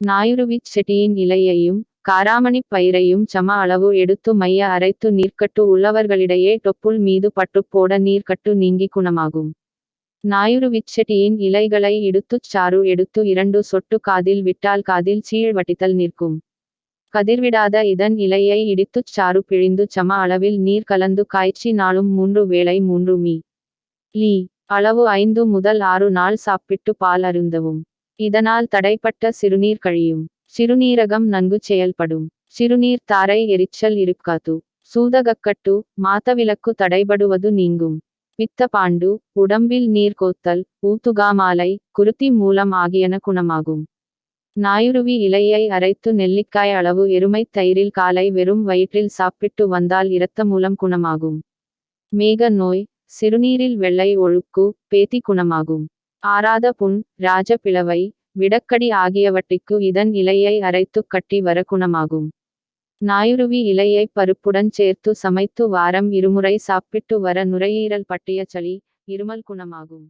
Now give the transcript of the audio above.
நாயுருவிச் செடியின் இலையையும் காராமணிப் பயிரையும் சம அளவு எடுத்து மைய அரைத்து நீர்க்கட்டு உள்ளவர்களிடையே தொப்புள் மீது பட்டுப் போட நீர்க்கட்டு நீங்கி குணமாகும். நாயுருவிச்செடியின் இலைகளை இடுத்துச் சாறு எடுத்து 2 சொட்டு காதில் விட்டால் காதில் சீழ் வட்டித்தல் நிற்கும். கதிர்விடாத இதன் இலையை இடித்துச் சாறு பிழிந்து சம அளவில் நீர் கலந்து காய்ச்சி நாளும் 3 வேளை 3 மி.லி. அளவு 5 முதல் 6 நாள் சாப்பிட்டு பால் அருந்தவும். இதனால் தடைப்பட்ட சிறுநீர் கழியும். சிறுநீரகம் நன்கு செயல்படும். சிறுநீர் தாரை எரிச்சல் இருக்காது. சூதகக்கட்டு மாதவிலக்கு தடைபடுவது நீங்கும். பித்த பாண்டு உடம்பில் நீர் கோத்தல் ஊத்துகாமாலை குருதி மூலம் ஆகியன குணமாகும். நாயுருவி இலையை அரைத்து நெல்லிக்காய் அளவு எருமைத் தயிரில் காலை வெறும் வயிற்றில் சாப்பிட்டு வந்தால் இரத்த மூலம் குணமாகும். மேக நோய் சிறுநீரில் வெள்ளை ஒழுக்கு பேதி குணமாகும். ஆறாத புண் ராஜ பிளவை விடக்கடி ஆகியவற்றிற்கு இதன் இலையை அரைத்துக் கட்டி வர குணமாகும். நாயுருவி இலையை பருப்புடன் சேர்த்து சமைத்து வாரம் 2 முறை சாப்பிட்டு வர நுரையீரல் பட்டிய சளி இருமல் குணமாகும்.